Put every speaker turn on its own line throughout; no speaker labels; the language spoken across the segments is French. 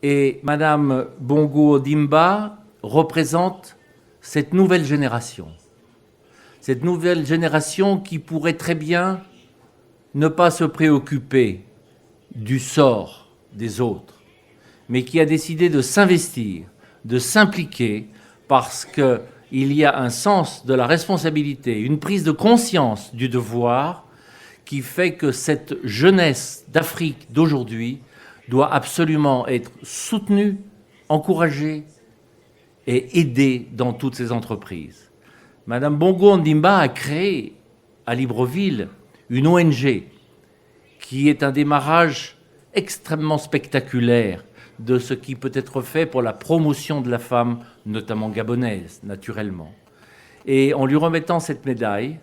Et Madame Bongo Ondimba représente cette nouvelle génération. Cette nouvelle génération qui pourrait très bien ne pas se préoccuper du sort des autres, mais qui a décidé de s'investir, de s'impliquer, parce qu'il y a un sens de la responsabilité, une prise de conscience du devoir qui fait que cette jeunesse d'Afrique d'aujourd'hui doit absolument être soutenue, encouragée et aidée dans toutes ces entreprises. Madame Bongo Ondimba a créé à Libreville une ONG qui est un démarrage extrêmement spectaculaire de ce qui peut être fait pour la promotion de la femme, notamment gabonaise, naturellement. Et en lui remettant cette médaille,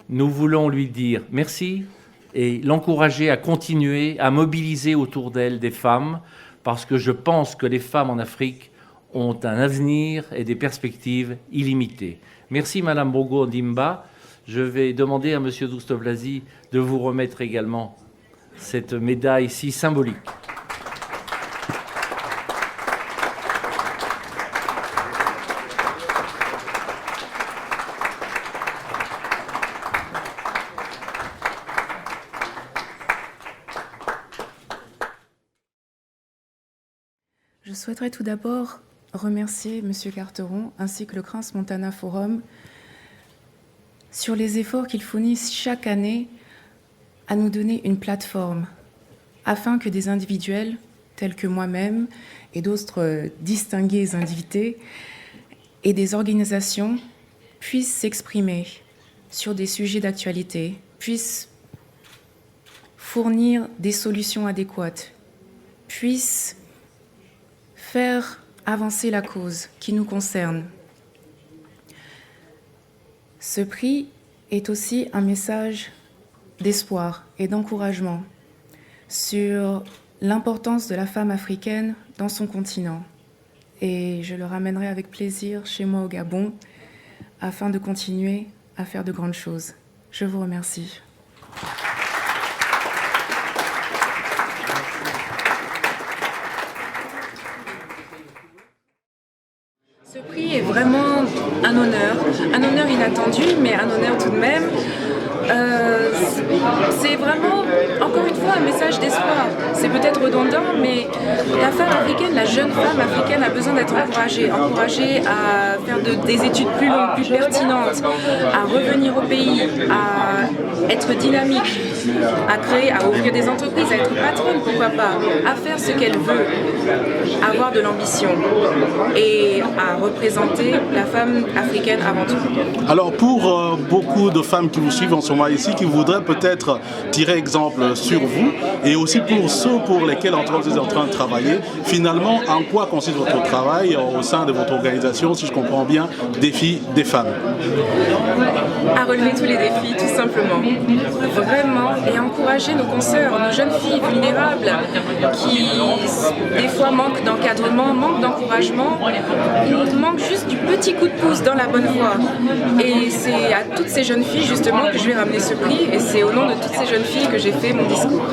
nous voulons lui dire merci et l'encourager à continuer à mobiliser autour d'elle des femmes, parce que je pense que les femmes en Afrique ont un avenir et des perspectives illimitées. Merci Madame Bongo Ondimba. Je vais demander à Monsieur Douste-Blazy de vous remettre également cette médaille si symbolique.
Je souhaiterais tout d'abord remercier M. Carteron ainsi que le Crans-Montana Forum sur les efforts qu'ils fournissent chaque année à nous donner une plateforme afin que des individuels tels que moi-même et d'autres distingués invités et des organisations puissent s'exprimer sur des sujets d'actualité, puissent fournir des solutions adéquates, puissent faire avancer la cause qui nous concerne. Ce prix est aussi un message d'espoir et d'encouragement sur l'importance de la femme africaine dans son continent. Et je le ramènerai avec plaisir chez moi au Gabon afin de continuer à faire de grandes choses. Je vous remercie. Ce prix est vraiment un honneur inattendu, mais un honneur tout de même. C'est vraiment, encore une fois, un message d'espoir. C'est peut-être redondant, mais la femme africaine, la jeune femme africaine a besoin d'être encouragée à faire des études plus longues, plus pertinentes, à revenir au pays, à être dynamique, à créer, à ouvrir des entreprises, à être patronne, pourquoi pas, à faire ce qu'elle veut, avoir de l'ambition et à représenter la femme africaine avant tout.
Alors pour beaucoup de femmes qui vous suivent en ce moment ici, qui voudraient peut-être tirer exemple sur vous, et aussi pour ceux pour lesquels vous êtes en train de travailler, finalement, en quoi consiste votre travail au sein de votre organisation, si je comprends bien, Défi des femmes?
À relever tous les défis, tout simplement. Vraiment, et encourager nos consoeurs, nos jeunes filles vulnérables qui, des fois, manquent d'encadrement, manquent d'encouragement, manquent juste du petit coup de pouce dans la bonne voie. Et c'est à toutes ces jeunes filles, justement, que je vais ramener ce prix, et c'est au nom de toutes ces jeunes filles que j'ai fait mon discours.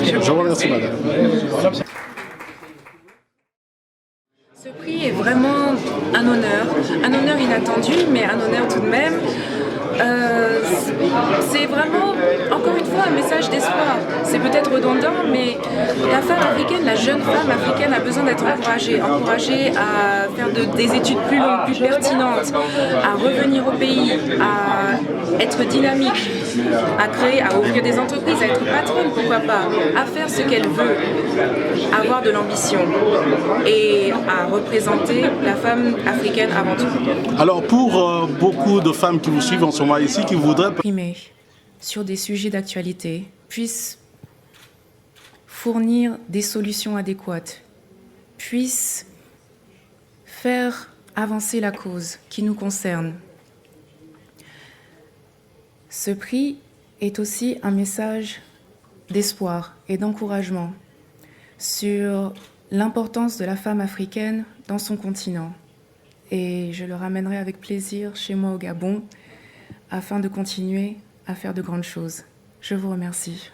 Je vous remercie, madame.
Ce prix est vraiment un honneur inattendu, mais un honneur tout de même. C'est vraiment, encore une fois, un message d'espoir. C'est peut-être redondant, mais la femme africaine, la jeune femme africaine a besoin d'être encouragée à faire des études plus longues, plus pertinentes, à revenir au pays, à être dynamique, à créer, à ouvrir des entreprises, à être patronne, pourquoi pas, à faire ce qu'elle veut, avoir de l'ambition et à représenter la femme africaine avant tout.
Alors pour beaucoup de femmes qui vous suivent en ce moment ici, qui voudraient
exprimer sur des sujets d'actualité, puissent fournir des solutions adéquates, puissent faire avancer la cause qui nous concerne. Ce prix est aussi un message d'espoir et d'encouragement sur l'importance de la femme africaine dans son continent. Et je le ramènerai avec plaisir chez moi au Gabon afin de continuer à faire de grandes choses. Je vous remercie.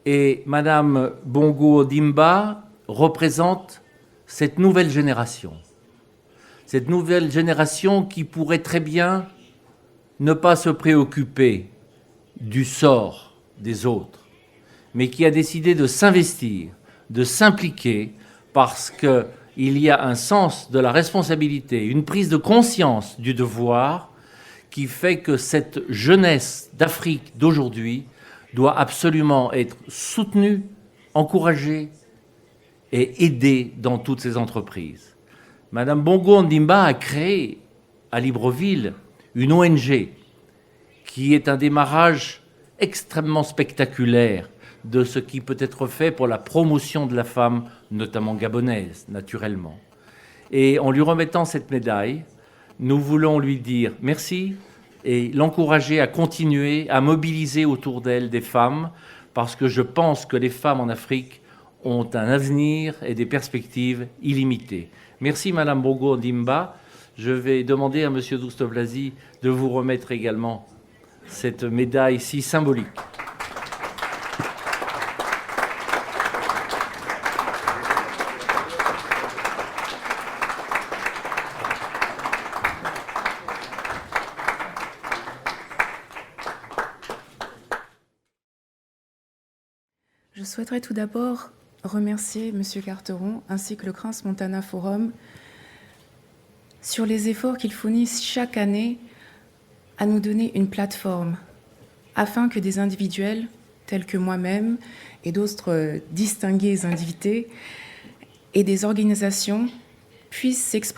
Et Madame Bongo Ondimba représente cette nouvelle génération. Cette nouvelle génération qui pourrait très bien ne pas se préoccuper du sort des autres, mais qui a décidé de s'investir, de s'impliquer, parce qu'il y a un sens de la responsabilité, une prise de conscience du devoir qui fait que cette jeunesse d'Afrique d'aujourd'hui doit absolument être soutenue, encouragée et aidée dans toutes ces entreprises. Madame Bongo Ondimba a créé à Libreville une ONG qui est un démarrage extrêmement spectaculaire de ce qui peut être fait pour la promotion de la femme, notamment gabonaise, naturellement. Et en lui remettant cette médaille, nous voulons lui dire merci et l'encourager à continuer à mobiliser autour d'elle des femmes, parce que je pense que les femmes en Afrique ont un avenir et des perspectives illimitées. Merci Madame Bongo Ondimba. Je vais demander à Monsieur Douste-Blazy de vous remettre également cette médaille si symbolique.
Je souhaiterais tout d'abord remercier M. Carteron ainsi que le Crans-Montana Forum sur les efforts qu'ils fournissent chaque année à nous donner une plateforme afin que des individuels tels que moi-même et d'autres distingués invités et des organisations puissent s'exprimer